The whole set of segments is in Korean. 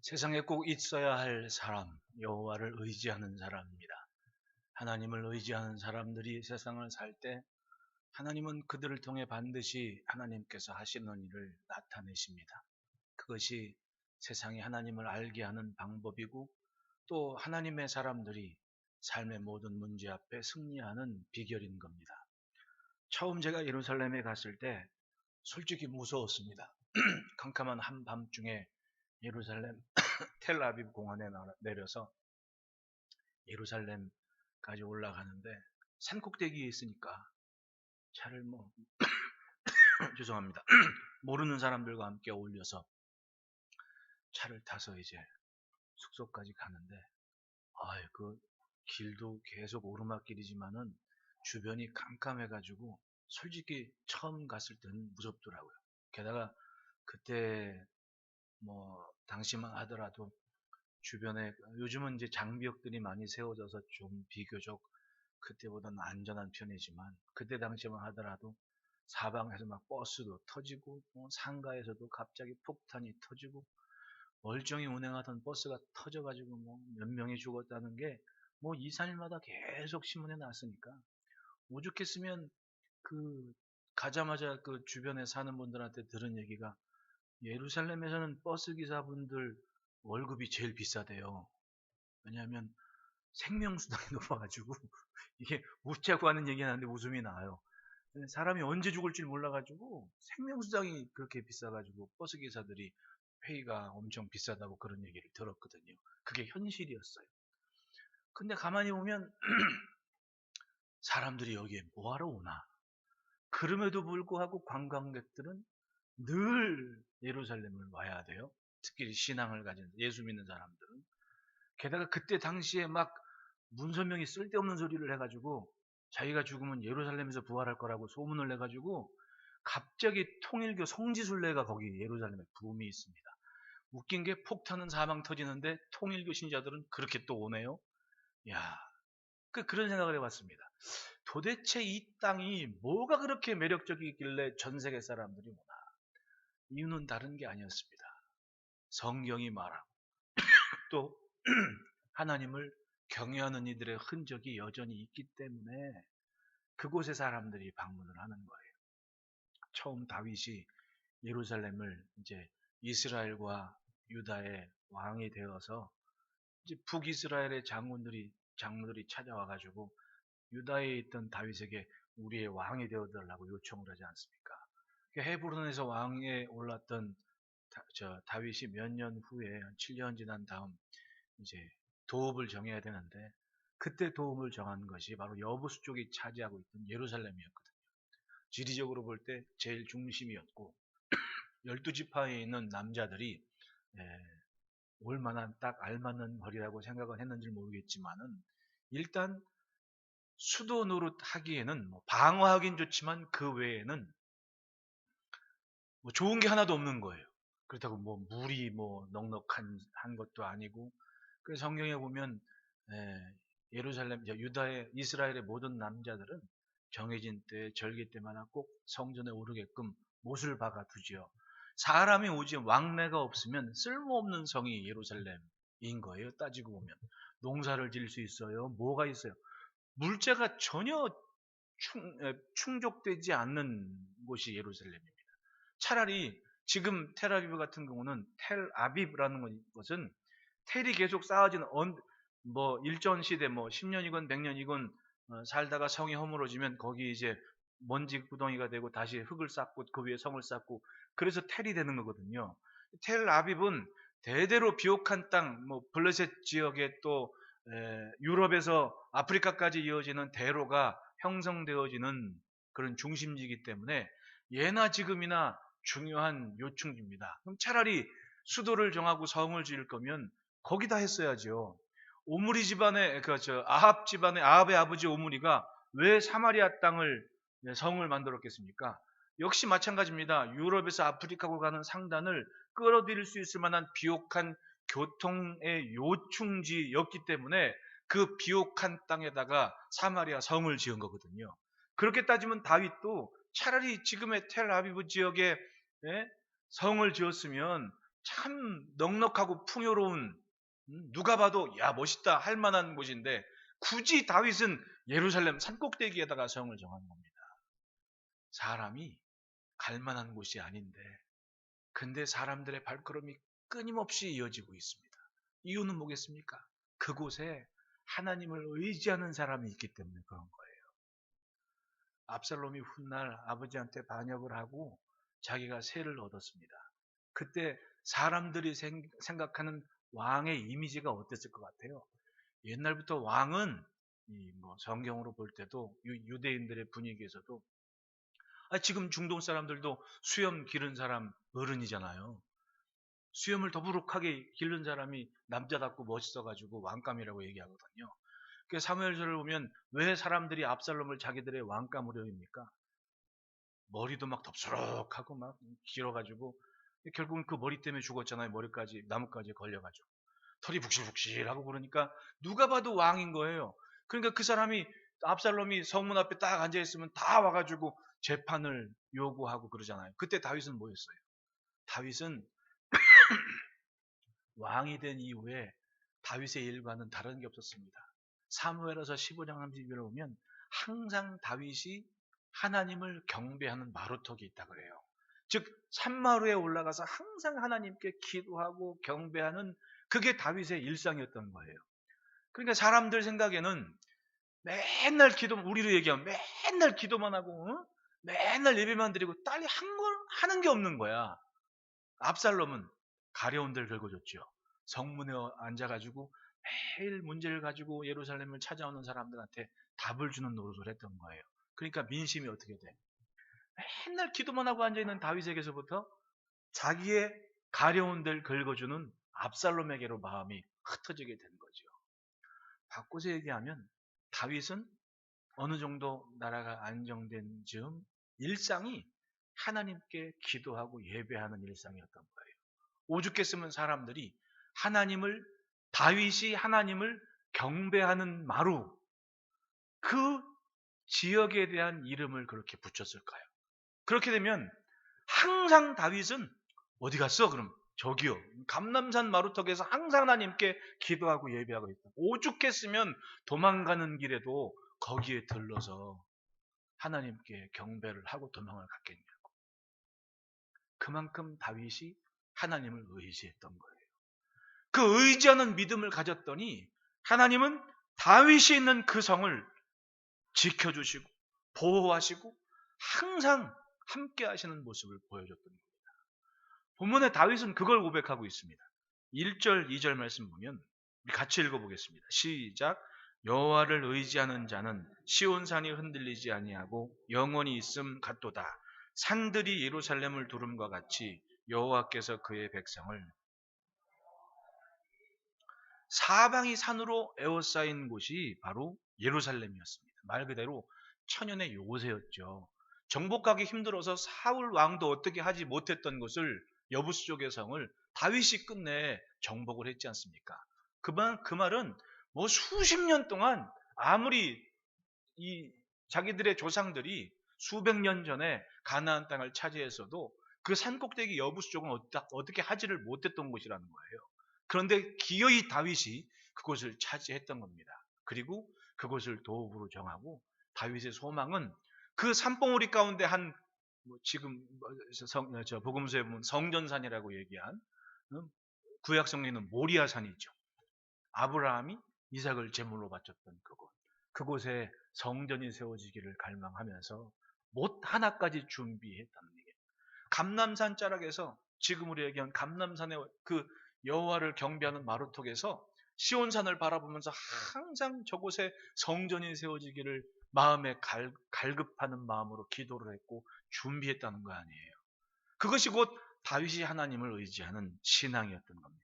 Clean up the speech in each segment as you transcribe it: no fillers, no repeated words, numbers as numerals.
세상에 꼭 있어야 할 사람, 여호와를 의지하는 사람입니다. 하나님을 의지하는 사람들이 세상을 살 때 하나님은 그들을 통해 반드시 하나님께서 하시는 일을 나타내십니다. 그것이 세상이 하나님을 알게 하는 방법이고 또 하나님의 사람들이 삶의 모든 문제 앞에 승리하는 비결인 겁니다. 처음 제가 예루살렘에 갔을 때 솔직히 무서웠습니다. 캄캄한 한밤중에 예루살렘 텔아비브 공항에 내려서 예루살렘까지 올라가는데 산꼭대기에 있으니까 차를 죄송합니다. 모르는 사람들과 함께 어울려서 차를 타서 이제 숙소까지 가는데 그 길도 계속 오르막길이지만은 주변이 깜깜해가지고 솔직히 처음 갔을 때는 무섭더라고요. 게다가 그때 당시만 하더라도 주변에 요즘은 이제 장비역들이 많이 세워져서 좀 비교적 그때보다는 안전한 편이지만 그때 당시만 하더라도 사방에서 막 버스도 터지고 상가에서도 갑자기 폭탄이 터지고 멀쩡히 운행하던 버스가 터져가지고 몇 명이 죽었다는 게 2, 3일마다 계속 신문에 났으니까 오죽했으면 그 가자마자 그 주변에 사는 분들한테 들은 얘기가 예루살렘에서는 버스 기사분들 월급이 제일 비싸대요. 왜냐하면 생명수당이 높아가지고 이게 웃자고 하는 얘기는 하는데 웃음이 나요. 사람이 언제 죽을 줄 몰라가지고 생명수당이 그렇게 비싸가지고 버스 기사들이 회의가 엄청 비싸다고 그런 얘기를 들었거든요. 그게 현실이었어요. 근데 가만히 보면 사람들이 여기에 뭐하러 오나? 그럼에도 불구하고 관광객들은 늘 예루살렘을 와야 돼요. 특히 신앙을 가진 예수 믿는 사람들은. 게다가 그때 당시에 막 문선명이 쓸데없는 소리를 해가지고 자기가 죽으면 예루살렘에서 부활할 거라고 소문을 내가지고 갑자기 통일교 성지순례가 거기 예루살렘에 붐이 있습니다. 웃긴 게 폭탄은 사방 터지는데 통일교 신자들은 그렇게 또 오네요. 야, 그런 생각을 해봤습니다. 도대체 이 땅이 뭐가 그렇게 매력적이길래 전 세계 사람들이 오나? 이유는 다른 게 아니었습니다. 성경이 말하고 또 하나님을 경외하는 이들의 흔적이 여전히 있기 때문에 그곳에 사람들이 방문을 하는 거예요. 처음 다윗이 예루살렘을 이제 이스라엘과 유다의 왕이 되어서 이제 북이스라엘의 장로들이 찾아와 가지고 유다에 있던 다윗에게 우리의 왕이 되어 달라고 요청을 하지 않습니까? 헤브론에서 왕에 올랐던 다윗이 몇 년 후에 한 7년 지난 다음 이제 도읍을 정해야 되는데 그때 도읍을 정한 것이 바로 여부수 쪽이 차지하고 있던 예루살렘이었거든요. 지리적으로 볼 때 제일 중심이었고 12지파에 있는 남자들이 올 만한 딱 알맞는 거리라고 생각을 했는지 모르겠지만은 일단 수도 노릇 하기에는 방어하긴 좋지만 그 외에는 좋은 게 하나도 없는 거예요. 그렇다고 물이 넉넉한 것도 아니고 그래서 성경에 보면 예루살렘, 유다의 이스라엘의 모든 남자들은 정해진 때 절기 때마다 꼭 성전에 오르게끔 못을 박아 두지요. 사람이 오지 왕래가 없으면 쓸모없는 성이 예루살렘인 거예요. 따지고 보면 농사를 지을 수 있어요. 뭐가 있어요? 물자가 전혀 충족되지 않는 곳이 예루살렘입니다. 차라리 지금 텔아비브 같은 경우는 텔아비브라는 것은 텔이 계속 쌓아진 일전 시대 10년이건 100년이건 살다가 성이 허물어지면 거기 이제 먼지 구덩이가 되고 다시 흙을 쌓고 그 위에 성을 쌓고 그래서 텔이 되는 거거든요. 텔아비브는 대대로 비옥한 땅, 블레셋 지역에 또 유럽에서 아프리카까지 이어지는 대로가 형성되어지는 그런 중심지이기 때문에 예나 지금이나 중요한 요충지입니다. 그럼 차라리 수도를 정하고 성을 지을 거면 거기다 했어야죠. 오므리 집안의 아합 집안의 아합의 아버지 오므리가 왜 사마리아 땅을 성을 만들었겠습니까? 역시 마찬가지입니다. 유럽에서 아프리카로 가는 상단을 끌어들일 수 있을 만한 비옥한 교통의 요충지였기 때문에 그 비옥한 땅에다가 사마리아 성을 지은 거거든요. 그렇게 따지면 다윗도 차라리 지금의 텔아비브 지역에 성을 지었으면 참 넉넉하고 풍요로운, 누가 봐도 야 멋있다 할 만한 곳인데 굳이 다윗은 예루살렘 산꼭대기에다가 성을 정한 겁니다. 사람이 갈 만한 곳이 아닌데, 근데 사람들의 발걸음이 끊임없이 이어지고 있습니다. 이유는 뭐겠습니까? 그곳에 하나님을 의지하는 사람이 있기 때문에 그런 거예요. 압살롬이 훗날 아버지한테 반역을 하고 자기가 세를 얻었습니다. 그때 사람들이 생각하는 왕의 이미지가 어땠을 것 같아요? 옛날부터 왕은 뭐 성경으로 볼 때도 유대인들의 분위기에서도 지금 중동 사람들도 수염 기른 사람 어른이잖아요. 수염을 더부룩하게 기른 사람이 남자답고 멋있어가지고 왕감이라고 얘기하거든요. 그 사무엘서를 보면 왜 사람들이 압살롬을 자기들의 왕감으로 여깁니까? 머리도 막 덥수룩하고 막 길어가지고 결국은 그 머리 때문에 죽었잖아요. 머리까지 나뭇가지에 걸려가지고 털이 북실북실하고 그러니까 누가 봐도 왕인 거예요. 그러니까 그 사람이 압살롬이 성문 앞에 딱 앉아 있으면 다 와가지고 재판을 요구하고 그러잖아요. 그때 다윗은 뭐였어요? 다윗은 왕이 된 이후에 다윗의 일과는 다른 게 없었습니다. 사무엘하서 15장 30절을 보면 항상 다윗이 하나님을 경배하는 마루턱이 있다 그래요. 즉 산마루에 올라가서 항상 하나님께 기도하고 경배하는 그게 다윗의 일상이었던 거예요. 그러니까 사람들 생각에는 맨날 기도, 우리로 얘기하면 맨날 기도만 하고 맨날 예배만 드리고 딸이 하는 게 없는 거야. 압살롬은 가려운 데를 긁어줬죠. 성문에 앉아가지고 매일 문제를 가지고 예루살렘을 찾아오는 사람들한테 답을 주는 노릇을 했던 거예요. 그러니까 민심이 어떻게 돼? 맨날 기도만 하고 앉아있는 다윗에게서부터 자기의 가려운 데를 긁어주는 압살롬에게로 마음이 흩어지게 된 거죠. 바꿔서 얘기하면 다윗은 어느 정도 나라가 안정된 즈음 일상이 하나님께 기도하고 예배하는 일상이었던 거예요. 오죽했으면 사람들이 다윗이 하나님을 경배하는 마루, 그 지역에 대한 이름을 그렇게 붙였을까요? 그렇게 되면 항상 다윗은 어디 갔어? 그럼 저기요. 감람산 마루턱에서 항상 하나님께 기도하고 예배하고 있다. 오죽했으면 도망가는 길에도 거기에 들러서 하나님께 경배를 하고 도망을 갔겠냐고. 그만큼 다윗이 하나님을 의지했던 거예요. 그 의지하는 믿음을 가졌더니 하나님은 다윗이 있는 그 성을 지켜주시고 보호하시고 항상 함께 하시는 모습을 보여줬던 겁니다. 본문에 다윗은 그걸 고백하고 있습니다. 1절, 2절 말씀 보면 같이 읽어보겠습니다. 시작. 여호와를 의지하는 자는 시온산이 흔들리지 아니하고 영원히 있음 같도다. 산들이 예루살렘을 두름과 같이 여호와께서 그의 백성을, 사방이 산으로 에워싸인 곳이 바로 예루살렘이었습니다. 말 그대로 천연의 요새였죠. 정복하기 힘들어서 사울 왕도 어떻게 하지 못했던 것을, 여부수 쪽의 성을 다윗이 끝내 정복을 했지 않습니까? 그 말은 뭐 수십 년 동안 아무리 이 자기들의 조상들이 수백 년 전에 가나안 땅을 차지했어도 그 산꼭대기 여부수 쪽은 어떻게 하지를 못했던 곳이라는 거예요. 그런데 기어이 다윗이 그곳을 차지했던 겁니다. 그리고 그곳을 도읍으로 정하고 다윗의 소망은 그 산봉우리 가운데 지금 복음서에 보면 성전산이라고 얘기한 구약 성경에는 모리아산이죠. 아브라함이 이삭을 제물로 바쳤던 그곳에 성전이 세워지기를 갈망하면서 못 하나까지 준비했다는 얘기예요. 감람산 자락에서 지금 우리 얘기한 감람산의 그 여호와를 경배하는 마루턱에서 시온산을 바라보면서 항상 저곳에 성전이 세워지기를 마음에 갈급하는 마음으로 기도를 했고 준비했다는 거 아니에요. 그것이 곧 다윗이 하나님을 의지하는 신앙이었던 겁니다.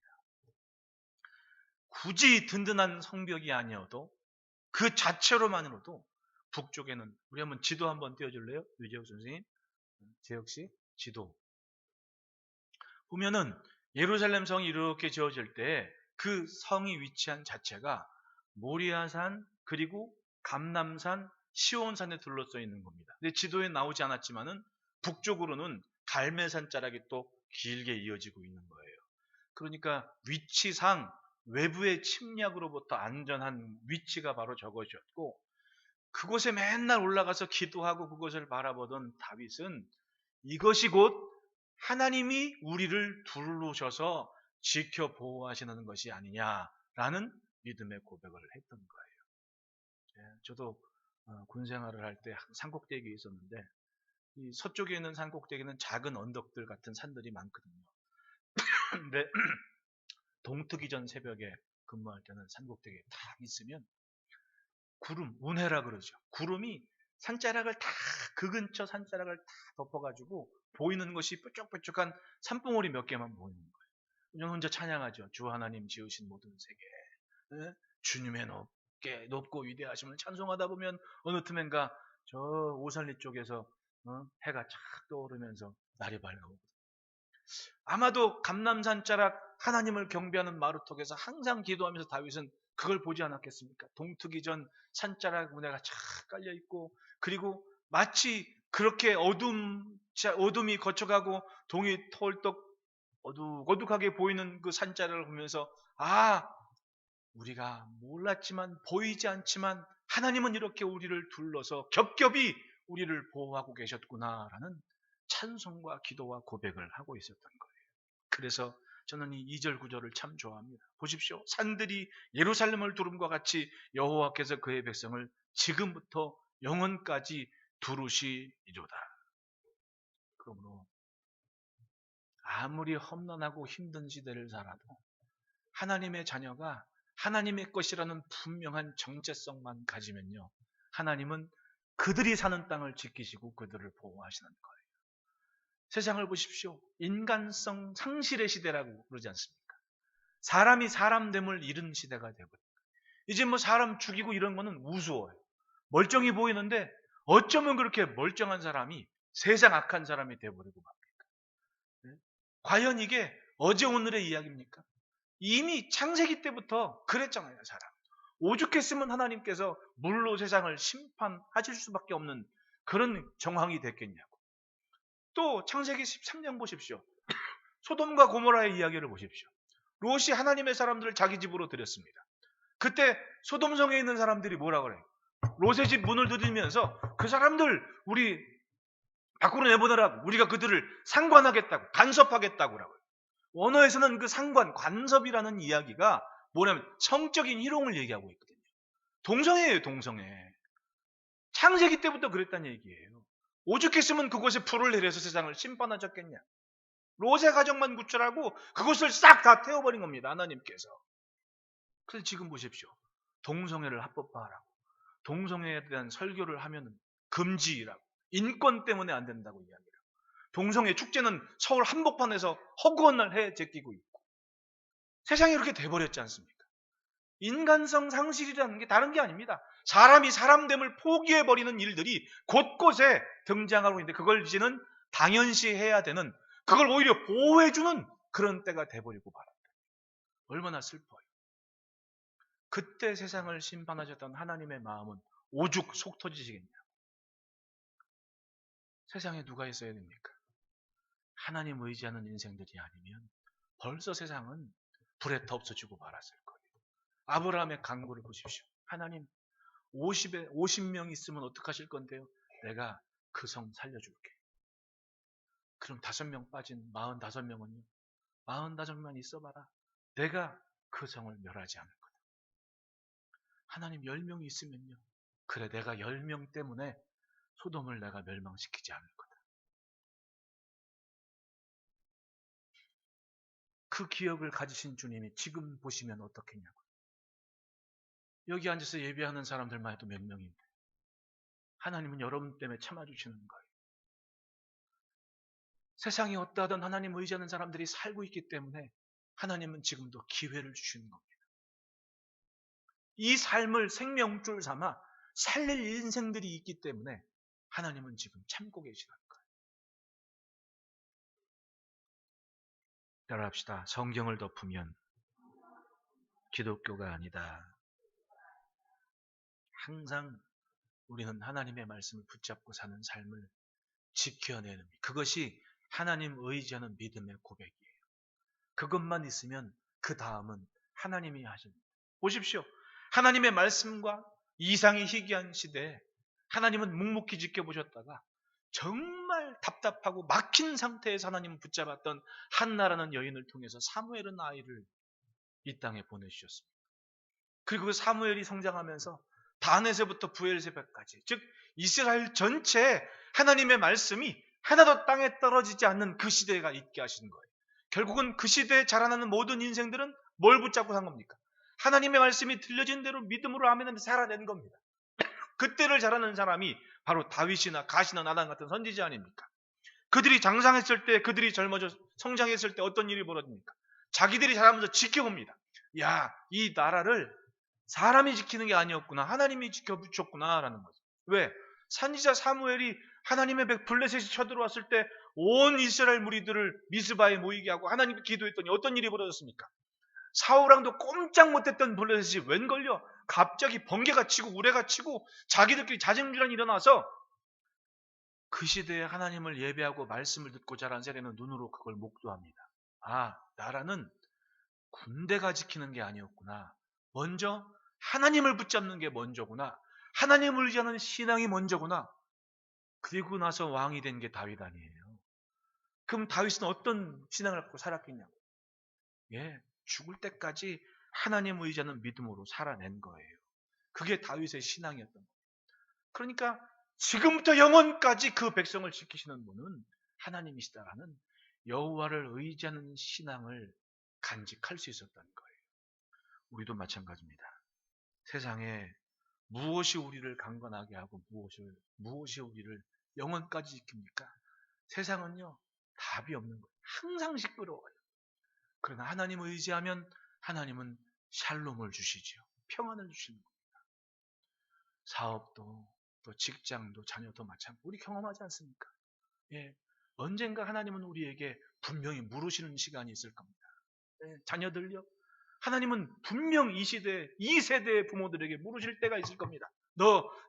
굳이 든든한 성벽이 아니어도 그 자체로만으로도 북쪽에는, 우리 한번 지도 한번 띄워줄래요? 유재욱 선생님, 재혁씨 지도 보면은 예루살렘 성이 이렇게 지어질 때 그 성이 위치한 자체가 모리아산 그리고 감람산 시온산에 둘러싸여 있는 겁니다. 근데 지도에 나오지 않았지만은 북쪽으로는 갈멜산 자락이 또 길게 이어지고 있는 거예요. 그러니까 위치상 외부의 침략으로부터 안전한 위치가 바로 저것이었고, 그곳에 맨날 올라가서 기도하고 그것을 바라보던 다윗은 이것이 곧 하나님이 우리를 둘러셔서 지켜 보호하시는 것이 아니냐라는 믿음의 고백을 했던 거예요. 저도 군 생활을 할 때 산꼭대기에 있었는데, 이 서쪽에 있는 산꼭대기는 작은 언덕들 같은 산들이 많거든요. 근데 동트기 전 새벽에 근무할 때는 산꼭대기에 딱 있으면 구름, 운해라 그러죠. 구름이 산자락을 다, 그 근처 산자락을 다 덮어가지고 보이는 것이 뾰족뾰족한 산봉우리 몇 개만 보이는 거예요. 저는 혼자 찬양하죠. 주 하나님 지으신 모든 세계, 주님의 높고 위대하심을 찬송하다 보면 어느 틈엔가 저 오설리 쪽에서 해가 착 떠오르면서 날이 밝아오고, 아마도 감람산 자락 하나님을 경배하는 마루턱에서 항상 기도하면서 다윗은 그걸 보지 않았겠습니까? 동트기 전 산자락 운해가 착 깔려 있고, 그리고 마치 그렇게 어둠이 거쳐가고 동이 털떡 어둑어둑하게 보이는 그 산자락을 보면서, 우리가 몰랐지만, 보이지 않지만 하나님은 이렇게 우리를 둘러서 겹겹이 우리를 보호하고 계셨구나라는 찬송과 기도와 고백을 하고 있었던 거예요. 그래서 저는 이 2절 9절을 참 좋아합니다. 보십시오. 산들이 예루살렘을 두름과 같이 여호와께서 그의 백성을 지금부터 영원까지 두르시리로다. 그러므로 아무리 험난하고 힘든 시대를 살아도 하나님의 자녀가 하나님의 것이라는 분명한 정체성만 가지면요, 하나님은 그들이 사는 땅을 지키시고 그들을 보호하시는 거예요. 세상을 보십시오. 인간성 상실의 시대라고 그러지 않습니까? 사람이 사람됨을 잃은 시대가 되고, 이제 뭐 사람 죽이고 이런 거는 우스워요. 멀쩡히 보이는데 어쩌면 그렇게 멀쩡한 사람이 세상 악한 사람이 되어버리고 맙니까? 네? 과연 이게 어제 오늘의 이야기입니까? 이미 창세기 때부터 그랬잖아요, 사람. 오죽했으면 하나님께서 물로 세상을 심판하실 수밖에 없는 그런 정황이 됐겠냐고. 또 창세기 13장 보십시오. 소돔과 고모라의 이야기를 보십시오. 롯이 하나님의 사람들을 자기 집으로 들였습니다. 그때 소돔성에 있는 사람들이 뭐라 그래요? 롯의 집 문을 두드리면서 그 사람들 우리 밖으로 내보내라고, 우리가 그들을 상관하겠다고, 간섭하겠다고 라고요. 원어에서는 그 상관, 간섭이라는 이야기가 뭐냐면 성적인 희롱을 얘기하고 있거든요. 동성애예요, 동성애. 창세기 때부터 그랬다는 얘기예요. 오죽했으면 그곳에 불을 내려서 세상을 심판하셨겠냐. 롯의 가정만 구출하고 그것을 싹 다 태워버린 겁니다, 하나님께서. 그래서 지금 보십시오. 동성애를 합법화하라고, 동성애에 대한 설교를 하면 금지라고, 인권 때문에 안 된다고 이야기해요. 동성애 축제는 서울 한복판에서 허구한 날 해 제끼고 있고, 세상이 이렇게 돼버렸지 않습니까? 인간성 상실이라는 게 다른 게 아닙니다. 사람이 사람됨을 포기해버리는 일들이 곳곳에 등장하고 있는데, 그걸 이제는 당연시해야 되는, 그걸 오히려 보호해주는 그런 때가 돼버리고 말았다. 얼마나 슬퍼요. 그때 세상을 심판하셨던 하나님의 마음은 오죽 속 터지시겠냐. 세상에 누가 있어야 됩니까? 하나님 의지하는 인생들이 아니면 벌써 세상은 불에 더 없어지고 말았을 거예요. 아브라함의 간구를 보십시오. 하나님, 50명 있으면 어떡하실 건데요? 내가 그 성 살려줄게. 그럼 5명 빠진 45명은요? 45명 있어봐라. 내가 그 성을 멸하지 않을 거다. 하나님, 10명이 있으면요? 그래, 내가 10명 때문에 소돔을 내가 멸망시키지 않을 거다. 그 기억을 가지신 주님이 지금 보시면 어떻겠냐고요. 여기 앉아서 예배하는 사람들만 해도 몇 명인데 하나님은 여러분 때문에 참아주시는 거예요. 세상이 어떠하든 하나님 의지하는 사람들이 살고 있기 때문에 하나님은 지금도 기회를 주시는 겁니다. 이 삶을 생명줄 삼아 살릴 인생들이 있기 때문에 하나님은 지금 참고 계시는 거예요. 따라합시다. 성경을 덮으면 기독교가 아니다. 항상 우리는 하나님의 말씀을 붙잡고 사는 삶을 지켜내는, 그것이 하나님 의지하는 믿음의 고백이에요. 그것만 있으면 그 다음은 하나님이 하십니다. 보십시오. 하나님의 말씀과 이상이 희귀한 시대에 하나님은 묵묵히 지켜보셨다가 정말 답답하고 막힌 상태에서 하나님을 붙잡았던 한나라는 여인을 통해서 사무엘은 아이를 이 땅에 보내주셨습니다. 그리고 그 사무엘이 성장하면서 다넷에부터 부엘세바까지, 즉 이스라엘 전체에 하나님의 말씀이 하나도 땅에 떨어지지 않는 그 시대가 있게 하시는 거예요. 결국은 그 시대에 자라나는 모든 인생들은 뭘 붙잡고 산 겁니까? 하나님의 말씀이 들려진 대로 믿음으로 아멘하면서 살아낸 겁니다. 그때를 자라는 사람이 바로 다윗이나 갓이나 나단 같은 선지자 아닙니까? 그들이 장성했을 때, 그들이 젊어져 성장했을 때 어떤 일이 벌어집니까? 자기들이 자라면서 지켜봅니다. 야, 이 나라를 사람이 지키는 게 아니었구나, 하나님이 지켜주셨구나 라는 거죠. 왜? 선지자 사무엘이 하나님의 블레셋이 쳐들어왔을 때 온 이스라엘 무리들을 미스바에 모이게 하고 하나님께 기도했더니 어떤 일이 벌어졌습니까? 사울왕도 꼼짝 못했던 블레셋이 웬걸요? 갑자기 번개가 치고 우레가 치고 자기들끼리 자정질환이 일어나서 그 시대에 하나님을 예배하고 말씀을 듣고 자란 세례는 눈으로 그걸 목도합니다. 아, 나라는 군대가 지키는 게 아니었구나. 먼저 하나님을 붙잡는 게 먼저구나. 하나님을 의지하는 신앙이 먼저구나. 그리고 나서 왕이 된 게 다윗 아니에요. 그럼 다윗은 어떤 신앙을 갖고 살았겠냐고. 예, 죽을 때까지 하나님을 의지하는 믿음으로 살아낸 거예요. 그게 다윗의 신앙이었던 거예요. 그러니까 지금부터 영원까지 그 백성을 지키시는 분은 하나님이시다라는 여호와를 의지하는 신앙을 간직할 수 있었던 거예요. 우리도 마찬가지입니다. 세상에 무엇이 우리를 강건하게 하고 무엇이 우리를 영원까지 지킵니까? 세상은요, 답이 없는 거예요. 항상 시끄러워요. 그러나 하나님을 의지하면 하나님은 샬롬을 주시지요. 평안을 주시는 겁니다. 사업도 또 직장도 자녀도 마찬가지. 우리 경험하지 않습니까? 예, 언젠가 하나님은 우리에게 분명히 물으시는 시간이 있을 겁니다. 예, 자녀들요, 하나님은 분명 이 세대의 부모들에게 물으실 때가 있을 겁니다.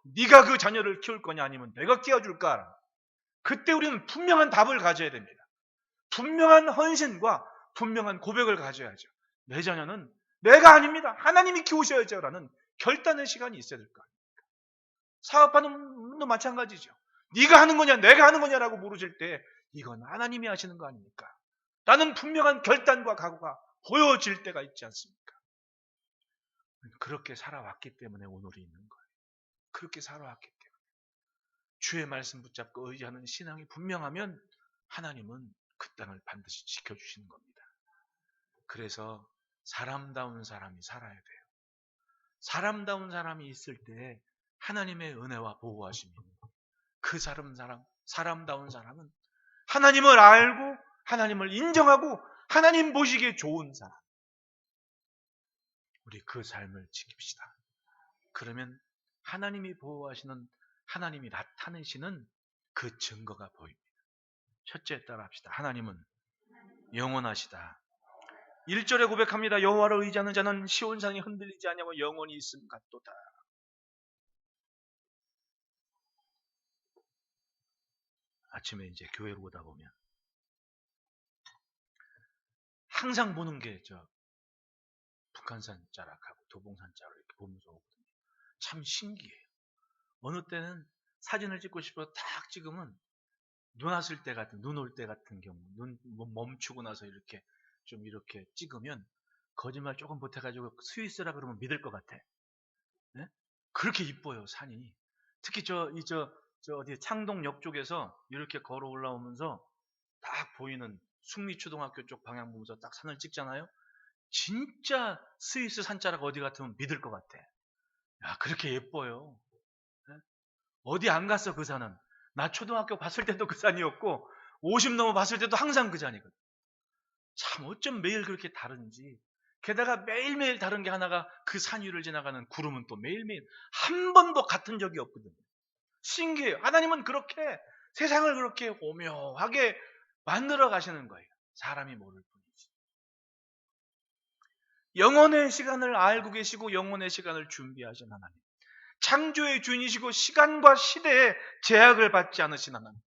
네가 그 자녀를 키울 거냐 아니면 내가 키워줄까? 그때 우리는 분명한 답을 가져야 됩니다. 분명한 헌신과 분명한 고백을 가져야죠. 내 자녀는 내가 아닙니다. 하나님이 키우셔야죠 라는 결단의 시간이 있어야 될 거 아닙니까? 사업하는 분도 마찬가지죠. 네가 하는 거냐 내가 하는 거냐라고 물으실 때 이건 하나님이 하시는 거 아닙니까? 라는 분명한 결단과 각오가 보여질 때가 있지 않습니까? 그렇게 살아왔기 때문에 오늘이 있는 거예요. 그렇게 살아왔기 때문에 주의 말씀 붙잡고 의지하는 신앙이 분명하면 하나님은 그 땅을 반드시 지켜주시는 겁니다. 그래서 사람다운 사람이 살아야 돼요. 사람다운 사람이 있을 때 하나님의 은혜와 보호하심이 그 사람다운 사람은 하나님을 알고 하나님을 인정하고 하나님 보시기에 좋은 사람. 우리 그 삶을 지킵시다. 그러면 하나님이 보호하시는, 하나님이 나타내시는 그 증거가 보입니다. 첫째 따라 합시다. 하나님은 영원하시다. 1절에 고백합니다. 여호와를 의지하는 자는 시온산이 흔들리지 아니하고 영원히 있음 같도다. 아침에 이제 교회로 오다 보면 항상 보는 게 북한산 자락하고 도봉산 자락 이렇게 보면서 오거든요. 참 신기해요. 어느 때는 사진을 찍고 싶어서 딱 찍으면 눈 올 때 같은 경우, 눈 멈추고 나서 이렇게 찍으면 거짓말 조금 보태가지고 스위스라 그러면 믿을 것 같아. 네? 그렇게 이뻐요, 산이. 특히 어디 창동역 쪽에서 이렇게 걸어 올라오면서 딱 보이는 숙리초등학교 쪽 방향 보면서 딱 산을 찍잖아요. 진짜 스위스 산자락 어디 같으면 믿을 것 같아. 야, 그렇게 예뻐요. 네? 어디 안 갔어, 그 산은. 나 초등학교 봤을 때도 그 산이었고 50 넘어 봤을 때도 항상 그 산이거든. 참 어쩜 매일 그렇게 다른지. 게다가 매일매일 다른 게 하나가 그 산 위를 지나가는 구름은 또 매일매일 한 번도 같은 적이 없거든요. 신기해요. 하나님은 그렇게 세상을 그렇게 오묘하게 만들어 가시는 거예요. 사람이 모를 뿐이지. 영혼의 시간을 알고 계시고 영혼의 시간을 준비하신 하나님. 창조의 주인이시고 시간과 시대에 제약을 받지 않으신 하나님.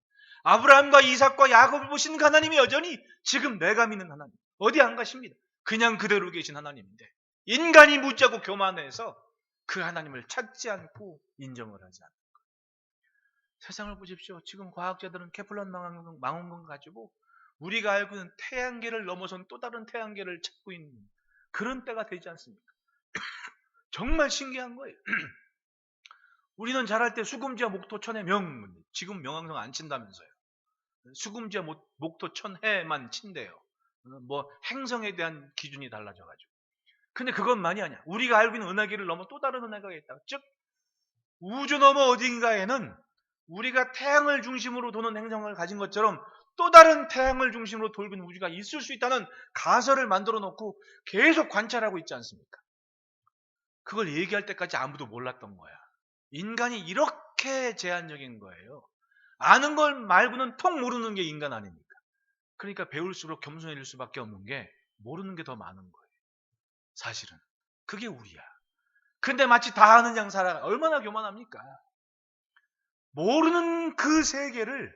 아브라함과 이삭과 야곱을 보신 하나님이 여전히 지금 내가 믿는 하나님. 어디 안 가십니다. 그냥 그대로 계신 하나님인데 인간이 무지하고 교만해서 그 하나님을 찾지 않고 인정을 하지 않는 거예요. 세상을 보십시오. 지금 과학자들은 케플러 망원경 가지고 우리가 알고 있는 태양계를 넘어선 또 다른 태양계를 찾고 있는 그런 때가 되지 않습니까? 정말 신기한 거예요. 우리는 자랄 때 수금지와 목토 천해 명, 지금 명왕성 안 친다면서요. 수금지와 목토 천해만 친대요. 뭐 행성에 대한 기준이 달라져가지고. 근데 그것만이 아니야. 우리가 알고 있는 은하계를 넘어 또 다른 은하계가 있다. 즉 우주 너머 어딘가에는 우리가 태양을 중심으로 도는 행성을 가진 것처럼 또 다른 태양을 중심으로 돌는 우주가 있을 수 있다는 가설을 만들어 놓고 계속 관찰하고 있지 않습니까? 그걸 얘기할 때까지 아무도 몰랐던 거야. 인간이 이렇게 제한적인 거예요. 아는 걸 말고는 통 모르는 게 인간 아닙니까? 그러니까 배울수록 겸손해질 수밖에 없는 게 모르는 게 더 많은 거예요. 사실은. 그게 우리야. 근데 마치 다 아는 양 살아. 얼마나 교만합니까? 모르는 그 세계를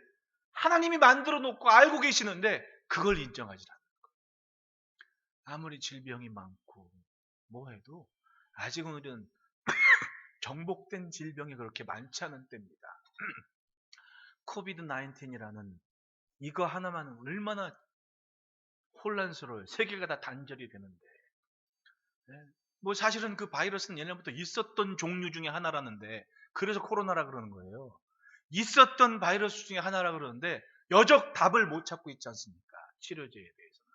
하나님이 만들어 놓고 알고 계시는데 그걸 인정하지 않는 거예요. 아무리 질병이 많고 뭐 해도 아직은 우리는 정복된 질병이 그렇게 많지 않은 때입니다. 코비드 19이라는 이거 하나만 얼마나 혼란스러워요. 세계가 다 단절이 되는데. 뭐 사실은 그 바이러스는 예전부터 있었던 종류 중에 하나라는데 그래서 코로나라 그러는 거예요. 있었던 바이러스 중에 하나라 그러는데 여적 답을 못 찾고 있지 않습니까? 치료제에 대해서는.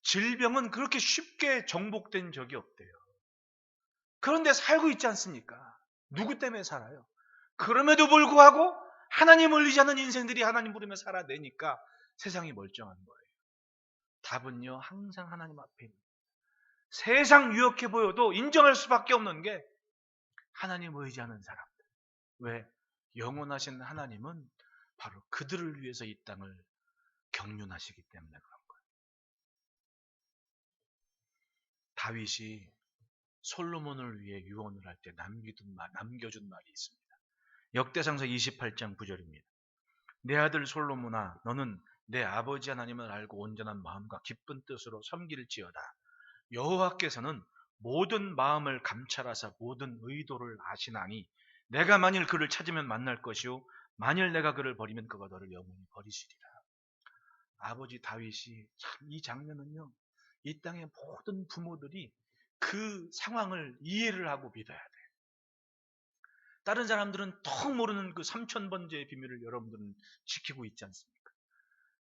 질병은 그렇게 쉽게 정복된 적이 없대요. 그런데 살고 있지 않습니까? 누구 때문에 살아요? 그럼에도 불구하고 하나님을 의지하는 인생들이 하나님 부르며 살아내니까 세상이 멀쩡한 거예요. 답은요 항상 하나님 앞에 있는 거예요. 세상 유력해 보여도 인정할 수밖에 없는 게 하나님을 의지하는 사람들. 왜? 영원하신 하나님은 바로 그들을 위해서 이 땅을 경륜하시기 때문에 그런 거예요. 다윗이 솔로몬을 위해 유언을 할 때 남겨준 말이 있습니다. 역대상서 28장 9절입니다. 내 아들 솔로몬아 너는 내 아버지 하나님을 알고 온전한 마음과 기쁜 뜻으로 섬길지어다. 여호와께서는 모든 마음을 감찰하사 모든 의도를 아시나니 내가 만일 그를 찾으면 만날 것이요 만일 내가 그를 버리면 그가 너를 영원히 버리시리라. 아버지 다윗이 참 이 장면은요 이 땅의 모든 부모들이 그 상황을 이해를 하고 믿어야 돼. 다른 사람들은 턱 모르는 그 3000번째의 비밀을 여러분들은 지키고 있지 않습니까?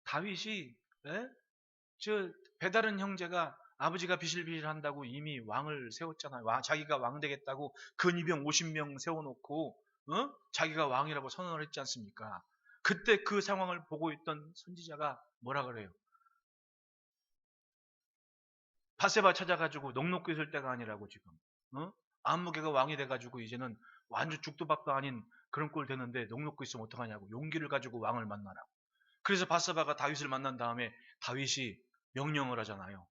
다윗이 저 배다른 형제가 아버지가 비실비실 한다고 이미 왕을 세웠잖아요. 자기가 왕 되겠다고 근위병 50명 세워놓고 자기가 왕이라고 선언을 했지 않습니까? 그때 그 상황을 보고 있던 선지자가 뭐라 그래요? 바세바 찾아가지고 넉넉히 있을 때가 아니라고 지금 안무개가 왕이 돼가지고 이제는 완전 죽도 밥도 아닌 그런 꼴 되는데 넉넉히 있으면 어떡하냐고 용기를 가지고 왕을 만나라고. 그래서 바세바가 다윗을 만난 다음에 다윗이 명령을 하잖아요.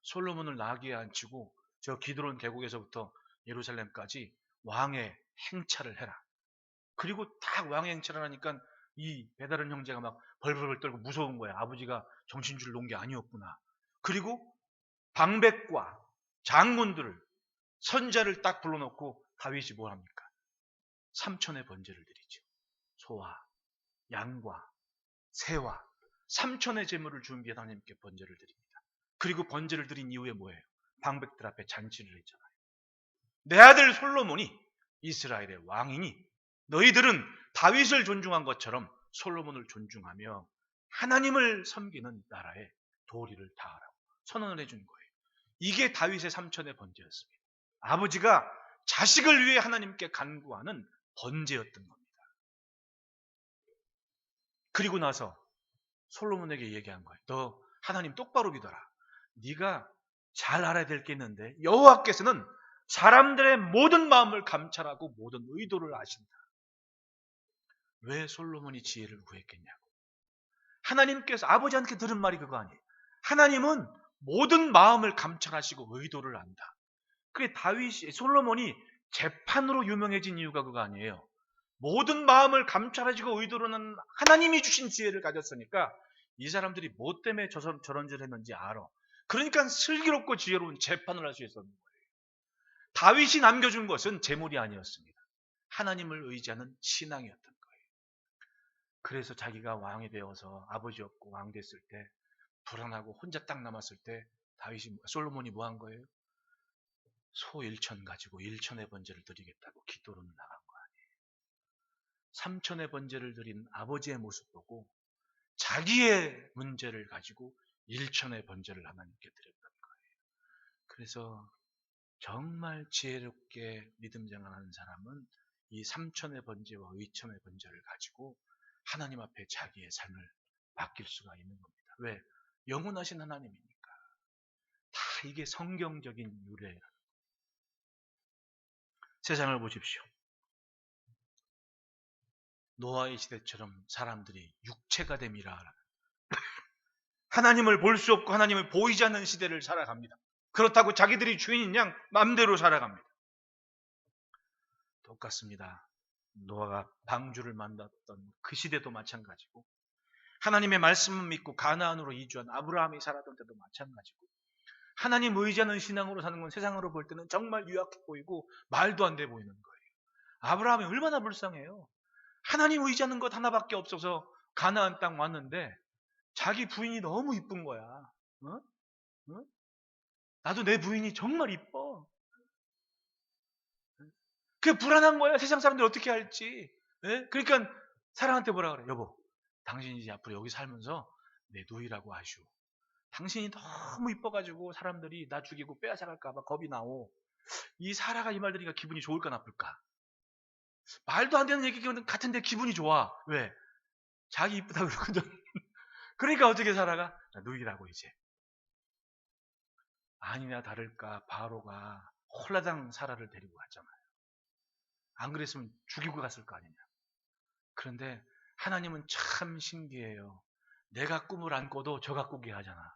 솔로몬을 나귀에 앉히고 저 기드론 계곡에서부터 예루살렘까지 왕의 행차를 해라. 그리고 딱 왕의 행차를 하니까 이 배다른 형제가 막 벌벌벌 떨고 무서운 거야. 아버지가 정신줄을 놓은 게 아니었구나. 그리고 방백과 장군들을 선자를 딱 불러놓고 다윗이 뭘 합니까? 3천의 번제를 드리죠. 소와 양과 새와 3천의 제물을 준비해 하나님께 번제를 드립니다. 그리고 번제를 드린 이후에 뭐예요? 방백들 앞에 잔치를 했잖아요. 내 아들 솔로몬이 이스라엘의 왕이니 너희들은 다윗을 존중한 것처럼 솔로몬을 존중하며 하나님을 섬기는 나라에 도리를 다하라고 선언을 해준 거예요. 이게 다윗의 3천의 번제였습니다. 아버지가 자식을 위해 하나님께 간구하는 번제였던 겁니다. 그리고 나서 솔로몬에게 얘기한 거예요. 너 하나님 똑바로 믿어라. 네가 잘 알아야 될 게 있는데 여호와께서는 사람들의 모든 마음을 감찰하고 모든 의도를 아신다. 왜 솔로몬이 지혜를 구했겠냐고. 하나님께서 아버지한테 들은 말이 그거 아니에요. 하나님은 모든 마음을 감찰하시고 의도를 안다. 그게 솔로몬이 재판으로 유명해진 이유가 그거 아니에요. 모든 마음을 감찰하시고 의도로는 하나님이 주신 지혜를 가졌으니까 이 사람들이 뭐 때문에 저런 짓을 했는지 알아. 그러니까 슬기롭고 지혜로운 재판을 할 수 있었던 거예요. 다윗이 남겨준 것은 재물이 아니었습니다. 하나님을 의지하는 신앙이었던 거예요. 그래서 자기가 왕이 되어서 아버지 없고 왕 됐을 때 불안하고 혼자 딱 남았을 때 솔로몬이 뭐 한 거예요? 소 1천 가지고 1천의 번제를 드리겠다고 기도로 나간 거 아니에요. 3천의 번제를 드린 아버지의 모습 보고 자기의 문제를 가지고 1천의 번제를 하나님께 드렸던 거예요. 그래서 정말 지혜롭게 믿음 생활하는 사람은 이 3천의 번제와 2천의 번제를 가지고 하나님 앞에 자기의 삶을 맡길 수가 있는 겁니다. 왜? 영원하신 하나님이니까. 다 이게 성경적인 유래예요. 세상을 보십시오. 노아의 시대처럼 사람들이 육체가 됨이라 하나님을 볼 수 없고 하나님을 보이지 않는 시대를 살아갑니다. 그렇다고 자기들이 주인인 양 마음대로 살아갑니다. 똑같습니다. 노아가 방주를 만났던 그 시대도 마찬가지고 하나님의 말씀을 믿고 가나안으로 이주한 아브라함이 살았던 때도 마찬가지고 하나님 의지하는 신앙으로 사는 건 세상으로 볼 때는 정말 유약해 보이고 말도 안 돼 보이는 거예요. 아브라함이 얼마나 불쌍해요. 하나님 의지하는 것 하나밖에 없어서 가나안 땅 왔는데 자기 부인이 너무 이쁜 거야. 어? 어? 나도 내 부인이 정말 이뻐. 그게 불안한 거야. 세상 사람들이 어떻게 할지. 예? 그러니까 사랑한테 뭐라 그래. 여보, 당신이 이제 앞으로 여기 살면서 내 누이라고 하시오. 당신이 너무 이뻐가지고 사람들이 나 죽이고 빼앗아갈까 봐 겁이 나오. 이 사라가 이 말 들으니까 기분이 좋을까 나쁠까? 말도 안 되는 얘기 같은데 기분이 좋아. 왜? 자기 이쁘다 그러거든. 그러니까 어떻게 살아가? 누이라고 이제. 아니나 다를까 바로가 홀라당 사라를 데리고 갔잖아요. 안 그랬으면 죽이고 갔을 거 아니냐. 그런데 하나님은 참 신기해요. 내가 꿈을 안 꿔도 저가 꾸게 하잖아.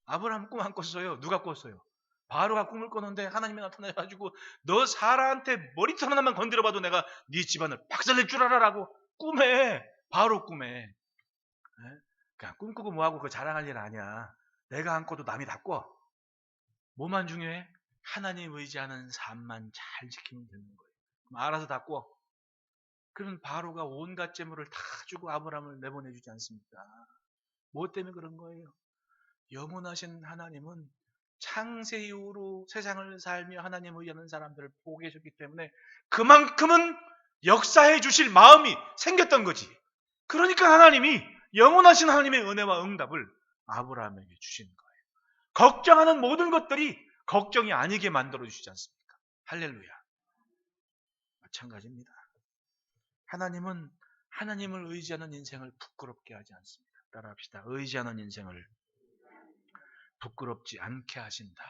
아브라함 꿈 안 꿨어요. 누가 꿨어요? 바로가 꿈을 꿨는데 하나님이 나타나가지고 너 사라한테 머리털 하나만 건드려봐도 내가 네 집안을 박살낼 줄 알아라고 꿈에 바로 꿈에. 네? 그냥 꿈꾸고 뭐하고 그 자랑할 일 아니야. 내가 안 꿔도 남이 다 꿔. 뭐만 중요해? 하나님 의지하는 삶만 잘 지키면 되는 거예요. 그럼 알아서 다 꿔. 그러면 바로가 온갖 재물을 다 주고 아브라함을 내보내주지 않습니까? 뭐 때문에 그런 거예요? 영원하신 하나님은 창세 이후로 세상을 살며 하나님 의지하는 사람들을 보고 계셨기 때문에 그만큼은 역사해 주실 마음이 생겼던 거지. 그러니까 하나님이 영원하신 하나님의 은혜와 응답을 아브라함에게 주신 거예요. 걱정하는 모든 것들이 걱정이 아니게 만들어 주시지 않습니까? 할렐루야. 마찬가지입니다. 하나님은 하나님을 의지하는 인생을 부끄럽게 하지 않습니다. 따라합시다. 의지하는 인생을 부끄럽지 않게 하신다.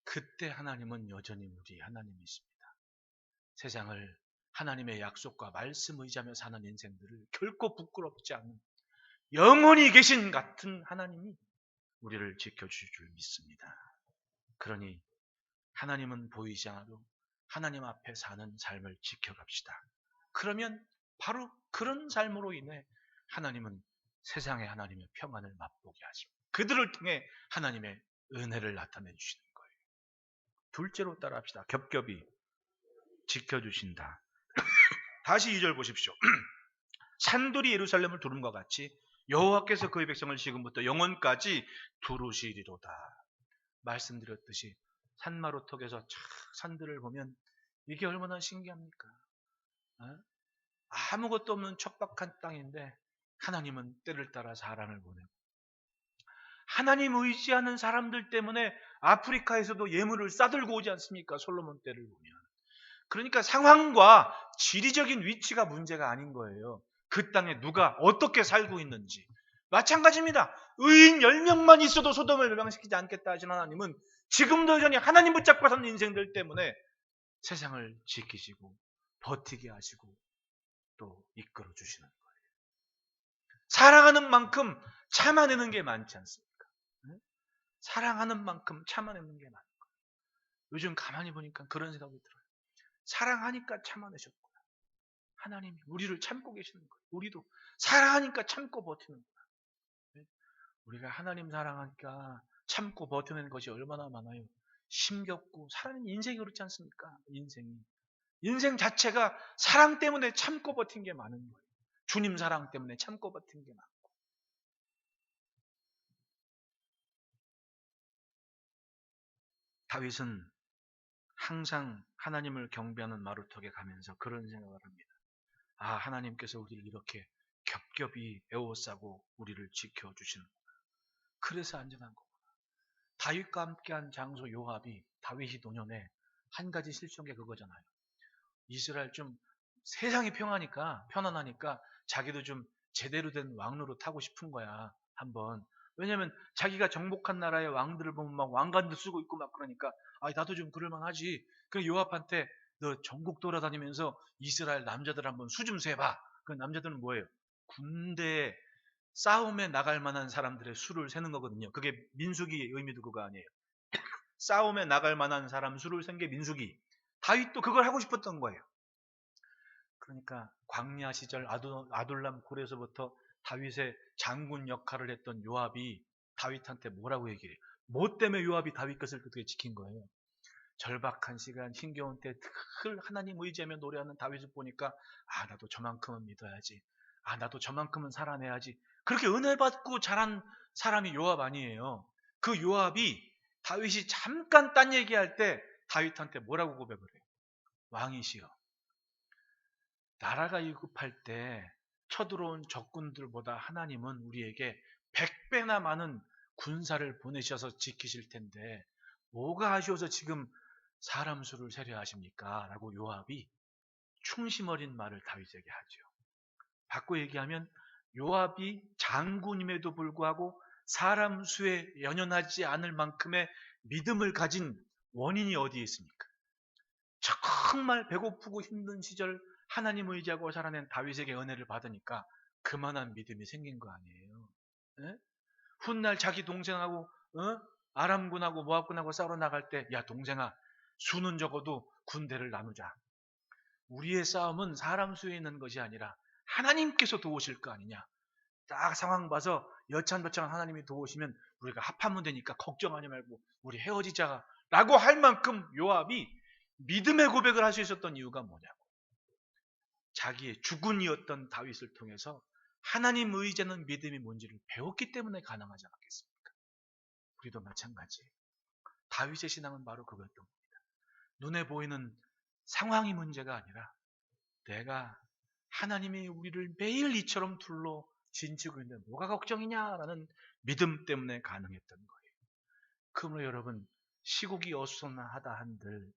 그때 하나님은 여전히 우리 하나님이십니다. 세상을 하나님의 약속과 말씀 의지하며 사는 인생들을 결코 부끄럽지 않는 영원히 계신 같은 하나님이 우리를 지켜주실 줄 믿습니다. 그러니 하나님은 보이지 않아도 하나님 앞에 사는 삶을 지켜갑시다. 그러면 바로 그런 삶으로 인해 하나님은 세상의 하나님의 평안을 맛보게 하십니다. 그들을 통해 하나님의 은혜를 나타내 주시는 거예요. 둘째로 따라합시다. 겹겹이 지켜주신다. 다시 2절 보십시오. 산들이 예루살렘을 두름과 같이 여호와께서 그의 백성을 지금부터 영원까지 두루시리로다. 말씀드렸듯이 산마루턱에서 촥 산들을 보면 이게 얼마나 신기합니까? 아무것도 없는 척박한 땅인데 하나님은 때를 따라 사람을 보내고 하나님 의지하는 사람들 때문에 아프리카에서도 예물을 싸들고 오지 않습니까? 솔로몬 때를 보면. 그러니까 상황과 지리적인 위치가 문제가 아닌 거예요. 그 땅에 누가 어떻게 살고 있는지. 마찬가지입니다. 의인 10명만 있어도 소돔을 멸망시키지 않겠다 하신 하나님은 지금도 여전히 하나님 붙잡고 사는 인생들 때문에 세상을 지키시고 버티게 하시고 또 이끌어 주시는 거예요. 사랑하는 만큼 참아내는 게 많지 않습니까? 사랑하는 만큼 참아내는 게 많은 거예요. 요즘 가만히 보니까 그런 생각이 들어요. 사랑하니까 참아내셨구나. 하나님이 우리를 참고 계시는 거예요. 우리도 사랑하니까 참고 버티는 거예요. 우리가 하나님 사랑하니까 참고 버텨낸 것이 얼마나 많아요. 힘겹고 사람은 인생이 그렇지 않습니까? 인생 자체가 사랑 때문에 참고 버틴 게 많은 거예요. 주님 사랑 때문에 참고 버틴 게 많고. 다윗은 항상 하나님을 경배하는 마루턱에 가면서 그런 생각을 합니다. 아, 하나님께서 우리를 이렇게 겹겹이 에워싸고 우리를 지켜주시는, 그래서 안전한 거구나. 다윗과 함께한 장소 요압이 다윗이 노년에 한 가지 실수한 게 그거잖아요. 이스라엘 좀 세상이 편안하니까 자기도 좀 제대로 된 왕로로 타고 싶은 거야, 한번. 왜냐면 자기가 정복한 나라의 왕들을 보면 막 왕관도 쓰고 있고 막 그러니까, 아, 나도 좀 그럴만 하지. 그래 요압한테 너 전국 돌아다니면서 이스라엘 남자들 한번 수 좀 세봐. 그 남자들은 뭐예요? 군대에 싸움에 나갈 만한 사람들의 수를 세는 거거든요. 그게 민수기의 의미도 그거 아니에요. 싸움에 나갈 만한 사람 수를 센 게 민수기. 다윗도 그걸 하고 싶었던 거예요. 그러니까 광야 시절 아둘람 굴에서부터 다윗의 장군 역할을 했던 요압이 다윗한테 뭐라고 얘기해요? 뭐 때문에 요압이 다윗 것을 그렇게 지킨 거예요? 절박한 시간, 힘겨운 때 늘 하나님 의지하며 노래하는 다윗을 보니까, 아, 나도 저만큼은 믿어야지. 아, 나도 저만큼은 살아내야지. 그렇게 은혜 받고 자란 사람이 요압 아니에요. 그 요압이 다윗이 잠깐 딴 얘기할 때 다윗한테 뭐라고 고백을 해요? 왕이시여, 나라가 위급할 때 쳐들어온 적군들보다 하나님은 우리에게 100배나 많은 군사를 보내셔서 지키실 텐데 뭐가 아쉬워서 지금 사람 수를 세려 하십니까? 라고 요압이 충심 어린 말을 다윗에게 하죠. 바꿔 얘기하면 요압이 장군임에도 불구하고 사람 수에 연연하지 않을 만큼의 믿음을 가진 원인이 어디에 있습니까? 정말 배고프고 힘든 시절 하나님 의지하고 살아낸 다윗에게 은혜를 받으니까 그만한 믿음이 생긴 거 아니에요. 예? 훗날 자기 동생하고 아람군하고 모압군하고 싸우러 나갈 때, 야 동생아, 수는 적어도 군대를 나누자. 우리의 싸움은 사람 수에 있는 것이 아니라 하나님께서 도우실 거 아니냐. 딱 상황 봐서 여찬저찬 하나님이 도우시면 우리가 합하면 되니까 걱정하지 말고 우리 헤어지자 라고 할 만큼 요압이 믿음의 고백을 할 수 있었던 이유가 뭐냐고. 자기의 주군이었던 다윗을 통해서 하나님 의지하는 믿음이 뭔지를 배웠기 때문에 가능하지 않겠습니까? 우리도 마찬가지예요. 다윗의 신앙은 바로 그거였던 겁니다. 눈에 보이는 상황이 문제가 아니라 내가 하나님이 우리를 매일 이처럼 둘러 진치고 있는데 뭐가 걱정이냐라는 믿음 때문에 가능했던 거예요. 그러므로 여러분, 시국이 어수선하다 한들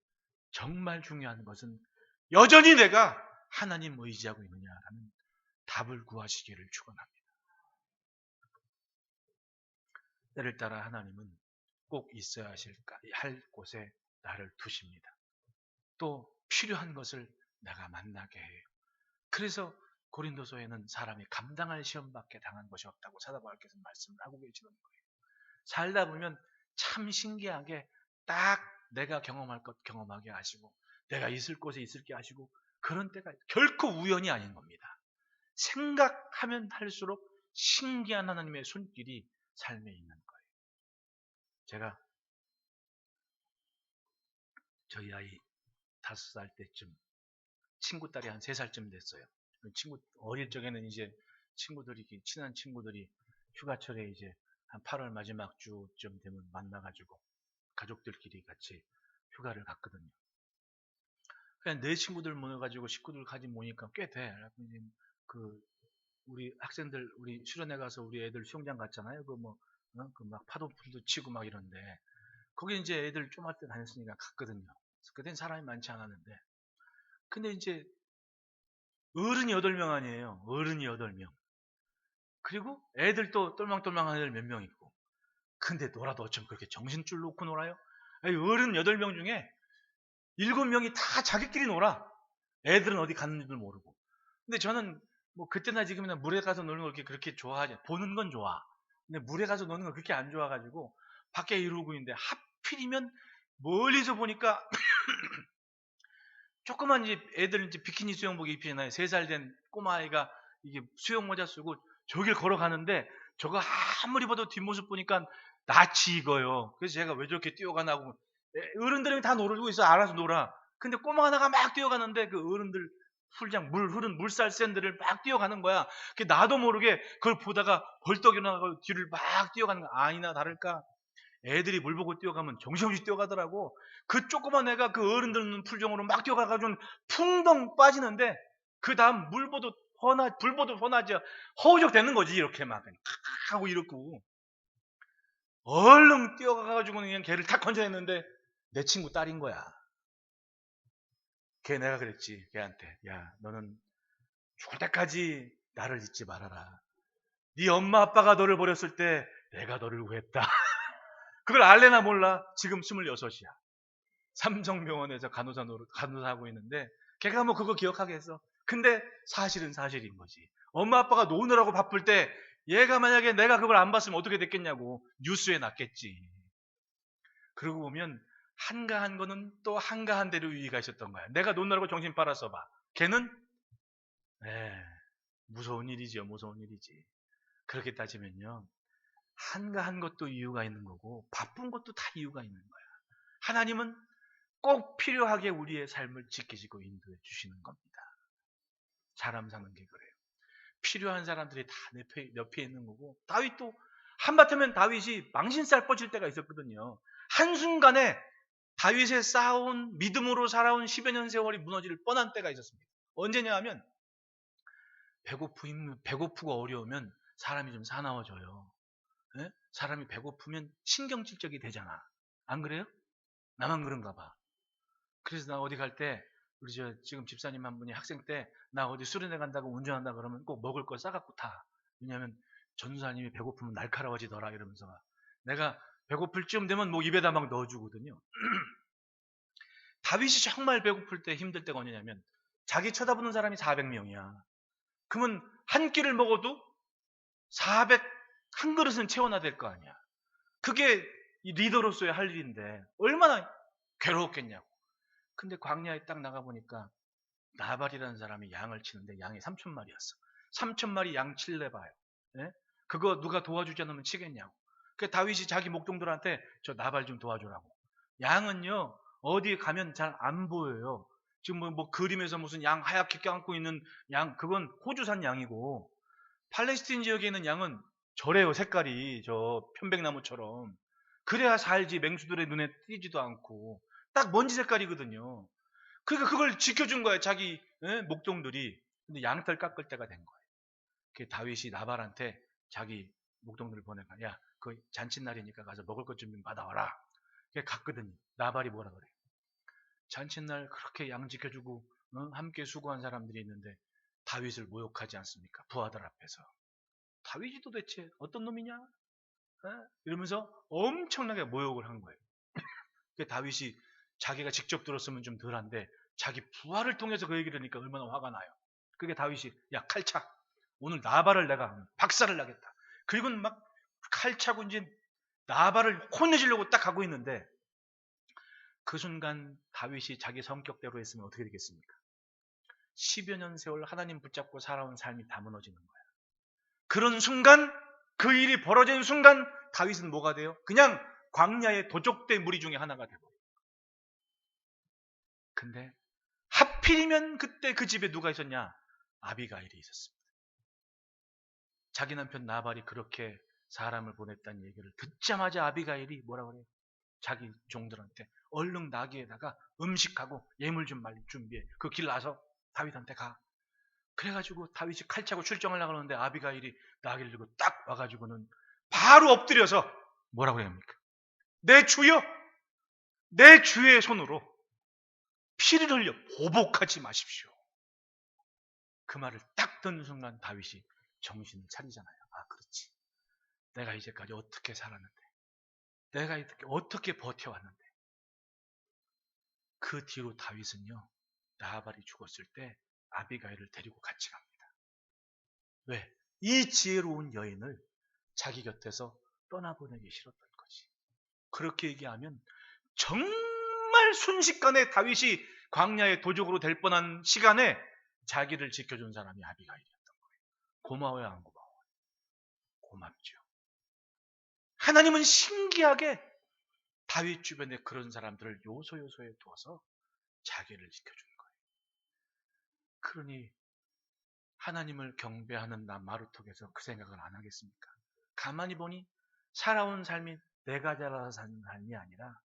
정말 중요한 것은 여전히 내가 하나님 의지하고 있느냐라는 답을 구하시기를 축원합니다. 때를 따라 하나님은 꼭 있어야 할 곳에 나를 두십니다. 또 필요한 것을 내가 만나게 해요. 그래서 고린도서에는 사람이 감당할 시험밖에 당한 것이 없다고 사도 바울께서 말씀을 하고 계시는 거예요. 살다 보면 참 신기하게 딱 내가 경험할 것 경험하게 하시고 내가 있을 곳에 있을게 하시고 그런 때가 결코 우연이 아닌 겁니다. 생각하면 할수록 신기한 하나님의 손길이 삶에 있는 거예요. 제가 저희 아이 5살 때쯤 친구 딸이 한 3살쯤 됐어요. 친구 어릴 적에는 이제 친구들이 친한 친구들이 휴가철에 이제 한 8월 마지막 주쯤 되면 만나가지고 가족들끼리 같이 휴가를 갔거든요. 그냥 내 친구들 모여가지고 식구들 같이 모이니까 꽤 돼. 그 우리 학생들 우리 수련회 가서 우리 애들 수영장 갔잖아요. 그 뭐 그 막 파도풀도 치고 막 이런데 거기 이제 애들 좀 할 때 다녔으니까 갔거든요. 그땐 사람이 많지 않았는데 근데 이제 어른이 8명 아니에요. 어른이 8명. 그리고 애들 또 똘망똘망한 애들 몇 명 있고. 근데 놀아도 어쩜 그렇게 정신줄 놓고 놀아요? 아니, 어른 8명 중에 7명이 다 자기끼리 놀아. 애들은 어디 갔는지도 모르고. 근데 저는 뭐 그때나 지금이나 물에 가서 노는 걸 그렇게 좋아하지. 보는 건 좋아. 근데 물에 가서 노는 걸 그렇게 안 좋아가지고 밖에 이러고 있는데 하필이면 멀리서 보니까 조그만 이제 애들 이제 비키니 수영복 입히잖아요. 3살 된 꼬마아이가 이게 수영 모자 쓰고 저길 걸어가는데 저거 아무리 봐도 뒷모습 보니까 낯이 익어요. 그래서 제가 왜 저렇게 뛰어가나고, 어른들이 다 놀고 있어. 알아서 놀아. 근데 꼬마 하나가 막 뛰어가는데 그 어른들 풀장 물 흐른 물살 샌들을 막 뛰어가는 거야. 그 나도 모르게 그걸 보다가 벌떡 일어나고 뒤를 막 뛰어가는 거야. 아니나 다를까 애들이 물 보고 뛰어가면 정신없이 뛰어가더라고. 그 조그만 애가 그 어른들 풀정으로 막 뛰어가가지고 풍덩 빠지는데 그 다음 불보도 뻔하지 허우적 되는 거지. 이렇게 막 하고 이렇고 얼른 뛰어가가지고 그냥 걔를 탁 건져냈는데 내 친구 딸인 거야. 걔 내가 그랬지. 걔한테 야 너는 죽을 때까지 나를 잊지 말아라. 네 엄마 아빠가 너를 버렸을 때 내가 너를 구했다. 그걸 알래나 몰라. 지금 26이야. 삼성병원에서 간호사하고 있는데 걔가 뭐 그거 기억하겠어. 근데 사실은 사실인 거지. 엄마 아빠가 노느라고 바쁠 때 얘가 만약에 내가 그걸 안 봤으면 어떻게 됐겠냐고 뉴스에 났겠지. 그러고 보면 한가한 거는 또 한가한 대로 이유가 있었던 거야. 내가 노느라고 정신 빨아서 봐. 걔는 무서운 일이죠. 무서운 일이지. 그렇게 따지면요. 한가한 것도 이유가 있는 거고 바쁜 것도 다 이유가 있는 거야. 하나님은 꼭 필요하게 우리의 삶을 지키시고 인도해 주시는 겁니다. 사람 사는 게 그래요. 필요한 사람들이 다 옆에 있는 거고 다윗도 한바탕면 다윗이 망신살 뻗칠 때가 있었거든요. 한순간에 다윗의 쌓아온 믿음으로 살아온 10여 년 세월이 무너질 뻔한 때가 있었습니다. 언제냐 하면 배고프고 어려우면 사람이 좀 사나워져요. 네? 사람이 배고프면 신경질적이 되잖아. 안 그래요? 나만 그런가 봐. 그래서 나 어디 갈 때 우리 지금 집사님 한 분이 학생 때 나 어디 수련회 간다고 운전한다 그러면 꼭 먹을 걸 싸갖고 타. 왜냐하면 전도사님이 배고프면 날카로워지더라 이러면서 내가 배고플 쯤 되면 뭐 입에다 막 넣어주거든요. 다윗이 정말 배고플 때 힘들 때가 언제냐면 자기 쳐다보는 사람이 400명이야. 그러면 한 끼를 먹어도 400 한 그릇은 채워놔야 될 거 아니야. 그게 이 리더로서의 할 일인데 얼마나 괴로웠겠냐고. 근데 광야에 딱 나가보니까 나발이라는 사람이 양을 치는데 양이 3,000마리였어. 3,000마리 양 칠래 봐요. 예? 그거 누가 도와주지 않으면 치겠냐고. 그 다윗이 자기 목동들한테 저 나발 좀 도와주라고. 양은요 어디에 가면 잘 안 보여요. 지금 뭐 그림에서 무슨 양 하얗게 껴안고 있는 양 그건 호주산 양이고 팔레스틴 지역에 있는 양은 저래요. 색깔이 저 편백나무처럼. 그래야 살지 맹수들의 눈에 띄지도 않고 딱 먼지 색깔이거든요. 그러니까 그걸 지켜준 거예요. 자기 목동들이. 근데 양털 깎을 때가 된 거예요. 그 다윗이 나발한테 자기 목동들을 보내가 야, 그 잔칫날이니까 가서 먹을 것 좀 받아와라. 그게 갔거든요. 나발이 뭐라 그래? 잔칫날 그렇게 양 지켜주고 함께 수고한 사람들이 있는데 다윗을 모욕하지 않습니까? 부하들 앞에서. 다윗이 도대체 어떤 놈이냐? 이러면서 엄청나게 모욕을 한 거예요. 그 다윗이 자기가 직접 들었으면 좀 덜한데 자기 부하를 통해서 그 얘기를 하니까 얼마나 화가 나요. 그게 다윗이 야 칼차 오늘 나발을 내가 박살을 나겠다. 그리고 막 칼차고 이제 나발을 혼내주려고 딱 가고 있는데 그 순간 다윗이 자기 성격대로 했으면 어떻게 되겠습니까? 10여 년 세월 하나님 붙잡고 살아온 삶이 다 무너지는 거야. 그런 순간 그 일이 벌어진 순간 다윗은 뭐가 돼요? 그냥 광야의 도적대 무리 중에 하나가 되고. 근데 하필이면 그때 그 집에 누가 있었냐? 아비가일이 있었습니다. 자기 남편 나발이 그렇게 사람을 보냈다는 얘기를 듣자마자 아비가일이 뭐라 그래요? 자기 종들한테 얼른 나귀에다가 음식하고 예물 좀 말리 준비해. 그 길 나서 다윗한테 가. 그래가지고 다윗이 칼차고 출정을 나가는데 아비가일이 나귀를 들고 딱 와가지고는 바로 엎드려서 뭐라고 해야 합니까? 내 주여, 내 주의 손으로 피를 흘려 보복하지 마십시오. 그 말을 딱 듣는 순간 다윗이 정신을 차리잖아요. 아, 그렇지. 내가 이제까지 어떻게 살았는데, 내가 어떻게 버텨왔는데. 그 뒤로 다윗은요, 나발이 죽었을 때 아비가일을 데리고 같이 갑니다. 왜? 이 지혜로운 여인을 자기 곁에서 떠나보내기 싫었던 거지. 그렇게 얘기하면 정말 순식간에 다윗이 광야의 도적으로 될 뻔한 시간에 자기를 지켜준 사람이 아비가일이었던 거예요. 고마워요, 안 고마워요? 고맙죠. 하나님은 신기하게 다윗 주변에 그런 사람들을 요소요소에 두어서 자기를 지켜주는 거예요. 그러니 하나님을 경배하는 나 마루톡에서 그 생각을 안 하겠습니까? 가만히 보니 살아온 삶이 내가 잘라서 사는 삶이 아니라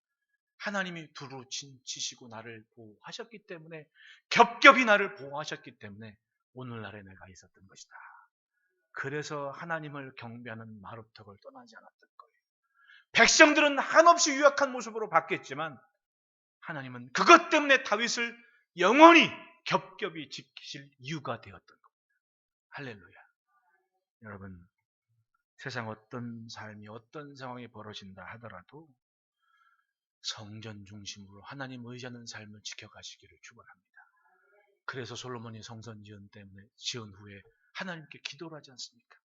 하나님이 두루 치시고 나를 보호하셨기 때문에, 겹겹이 나를 보호하셨기 때문에 오늘날에 내가 있었던 것이다. 그래서 하나님을 경배하는 마루턱을 떠나지 않았던 거예요. 백성들은 한없이 유약한 모습으로 바뀌었지만 하나님은 그것 때문에 다윗을 영원히 겹겹이 지키실 이유가 되었던 겁니다. 할렐루야. 여러분, 세상 어떤 삶이 어떤 상황이 벌어진다 하더라도 성전 중심으로 하나님 의지하는 삶을 지켜가시기를 축원합니다. 그래서 솔로몬이 성전 지은 후에 하나님께 기도를 하지 않습니까?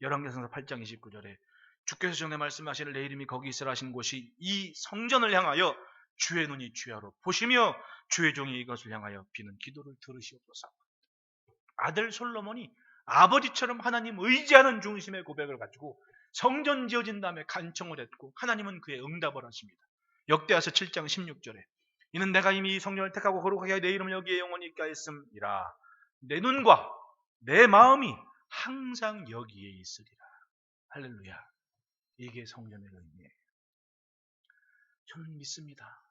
열왕기상 8장 29절에 주께서 전에 말씀하신 내 이름이 거기 있으라 하신 곳이 이 성전을 향하여 주의 눈이 주야로 보시며 주의 종이 이것을 향하여 비는 기도를 들으시옵소서. 아들 솔로몬이 아버지처럼 하나님 의지하는 중심의 고백을 가지고 성전 지어진 다음에 간청을 했고 하나님은 그의 응답을 하십니다. 역대하서 7장 16절에 이는 내가 이미 이 성전을 택하고 거룩하게 하여 내 이름을 여기에 영원히 있게 하였음이라. 내 눈과 내 마음이 항상 여기에 있으리라. 할렐루야. 이게 성전의 의미예요. 저는 믿습니다.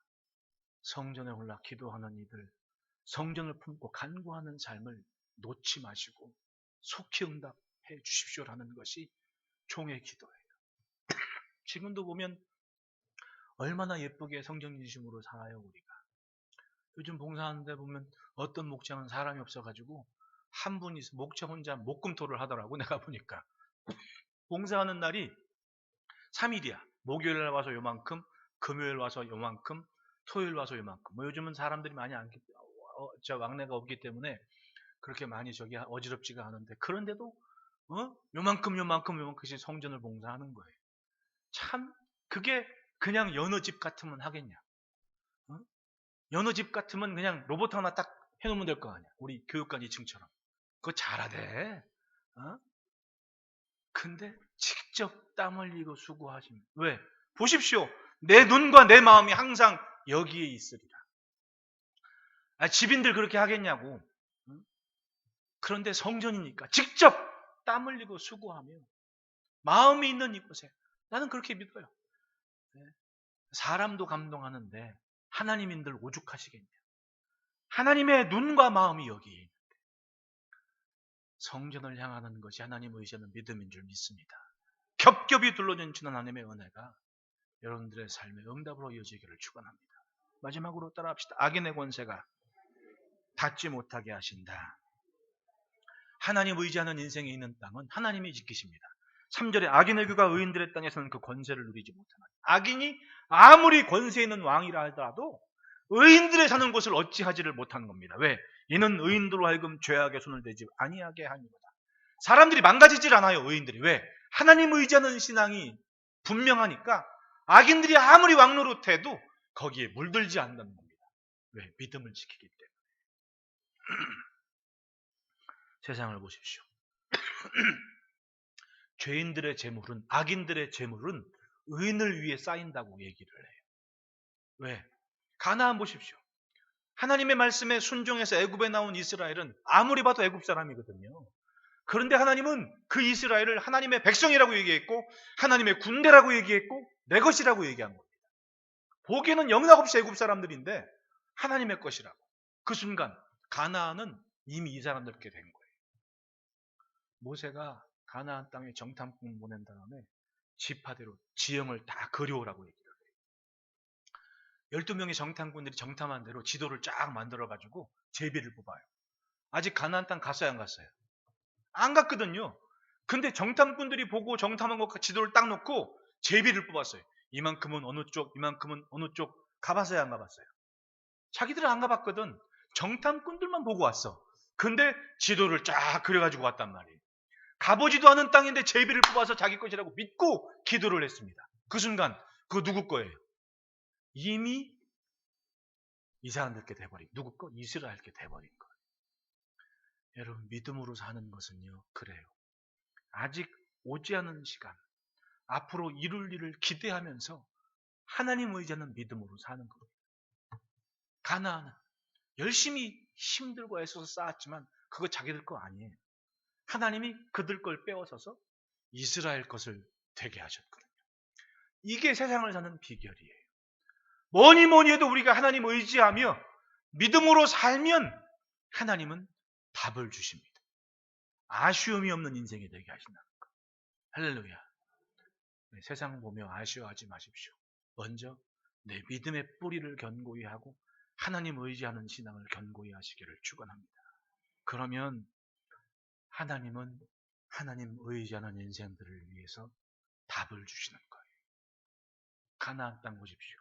성전에 올라 기도하는 이들, 성전을 품고 간구하는 삶을 놓지 마시고 속히 응답해 주십시오라는 것이 종의 기도예요. 지금도 보면 얼마나 예쁘게 성전 중심으로 살아요, 우리가. 요즘 봉사하는데 보면 어떤 목장은 사람이 없어가지고 한 분이 목장 혼자 목금토를 하더라고. 내가 보니까 봉사하는 날이 3일이야. 목요일 날 와서 요만큼, 금요일 와서 요만큼, 토요일 와서 요만큼. 뭐 요즘은 사람들이 많이 왕래가 없기 때문에 그렇게 많이 어지럽지가 않은데, 그런데도 요만큼씩 성전을 봉사하는 거예요. 참 그게 그냥 여느 집 같으면 하겠냐? 여느 집 같으면 그냥 로봇 하나 딱 해놓으면 될 거 아니야. 우리 교육관 2층처럼. 그거 잘하대. 근데 직접 땀 흘리고 수고하시면 왜? 보십시오. 내 눈과 내 마음이 항상 여기에 있으리라. 집인들 그렇게 하겠냐고. 그런데 성전이니까 직접 땀 흘리고 수고하며 마음이 있는 이곳에, 나는 그렇게 믿어요. 사람도 감동하는데 하나님인들 오죽하시겠냐. 하나님의 눈과 마음이 여기에 있는데 성전을 향하는 것이 하나님 의지하는 믿음인 줄 믿습니다. 겹겹이 둘러진 주는 하나님의 은혜가 여러분들의 삶의 응답으로 이어지기를 축원합니다. 마지막으로 따라합시다. 악인의 권세가 닿지 못하게 하신다. 하나님 의지하는 인생에 있는 땅은 하나님이 지키십니다. 3절에 악인의 규가 의인들의 땅에서는 그 권세를 누리지 못하나니. 악인이 아무리 권세 있는 왕이라 하더라도 의인들의 사는 곳을 어찌하지를 못하는 겁니다. 왜? 이는 의인들로 하여금 죄악의 손을 대지 아니하게 하니로다. 사람들이 망가지질 않아요. 의인들이. 왜? 하나님 의지하는 신앙이 분명하니까 악인들이 아무리 왕노릇해도 거기에 물들지 않는다는 겁니다. 왜? 믿음을 지키기 때문에. 세상을 보십시오. 죄인들의 재물은, 악인들의 재물은 의인을 위해 쌓인다고 얘기를 해요. 왜? 가나안 보십시오. 하나님의 말씀에 순종해서 애굽에 나온 이스라엘은 아무리 봐도 애굽 사람이거든요. 그런데 하나님은 그 이스라엘을 하나님의 백성이라고 얘기했고 하나님의 군대라고 얘기했고 내 것이라고 얘기한 겁니다. 보기에는 영락없이 애굽 사람들인데 하나님의 것이라고. 그 순간 가나안은 이미 이 사람들께 된 거예요. 모세가 가나안 땅에 정탐꾼 보낸 다음에 지파대로 지형을 다 그려오라고 얘기를 해요. 12명의 정탐꾼들이 정탐한 대로 지도를 쫙 만들어가지고 제비를 뽑아요. 아직 가나안 땅 갔어요, 안 갔어요? 안 갔거든요. 근데 정탐꾼들이 보고 정탐한 거 지도를 딱 놓고 제비를 뽑았어요. 이만큼은 어느 쪽, 이만큼은 어느 쪽. 가봤어요, 안 가봤어요? 자기들은 안 가봤거든. 정탐꾼들만 보고 왔어. 근데 지도를 쫙 그려가지고 왔단 말이에요. 가보지도 않은 땅인데 제비를 뽑아서 자기 것이라고 믿고 기도를 했습니다. 그 순간 그거 누구 거예요? 이미 이 사람들께 돼버린, 누구 거? 이스라엘께 돼버린 거예요. 여러분, 믿음으로 사는 것은요 그래요. 아직 오지 않은 시간, 앞으로 이룰 일을 기대하면서 하나님 의지하는 믿음으로 사는 겁니다. 가나안은 열심히 힘들고 애써서 쌓았지만 그거 자기들 거 아니에요. 하나님이 그들 걸 빼앗아서 이스라엘 것을 되게 하셨거든요. 이게 세상을 사는 비결이에요. 뭐니 뭐니 해도 우리가 하나님 의지하며 믿음으로 살면 하나님은 답을 주십니다. 아쉬움이 없는 인생이 되게 하신다는 거. 할렐루야. 세상 보며 아쉬워하지 마십시오. 먼저 내 믿음의 뿌리를 견고히 하고 하나님 의지하는 신앙을 견고히 하시기를 축원합니다. 그러면 하나님은 하나님 의지하는 인생들을 위해서 답을 주시는 거예요. 가나안 땅 보십시오.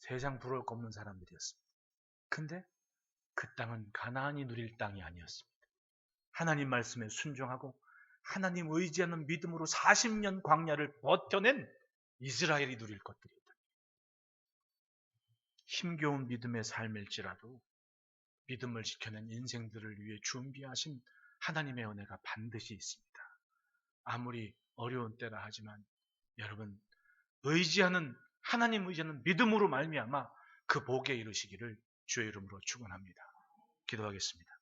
세상 부러울 거 없는 사람들이었습니다. 근데 그 땅은 가나안이 누릴 땅이 아니었습니다. 하나님 말씀에 순종하고 하나님 의지하는 믿음으로 40년 광야를 버텨낸 이스라엘이 누릴 것들이다. 힘겨운 믿음의 삶일지라도 믿음을 지켜낸 인생들을 위해 준비하신 하나님의 은혜가 반드시 있습니다. 아무리 어려운 때라 하지만 여러분 하나님 의지하는 믿음으로 말미암아 그 복에 이르시기를 주의 이름으로 축원합니다. 기도하겠습니다.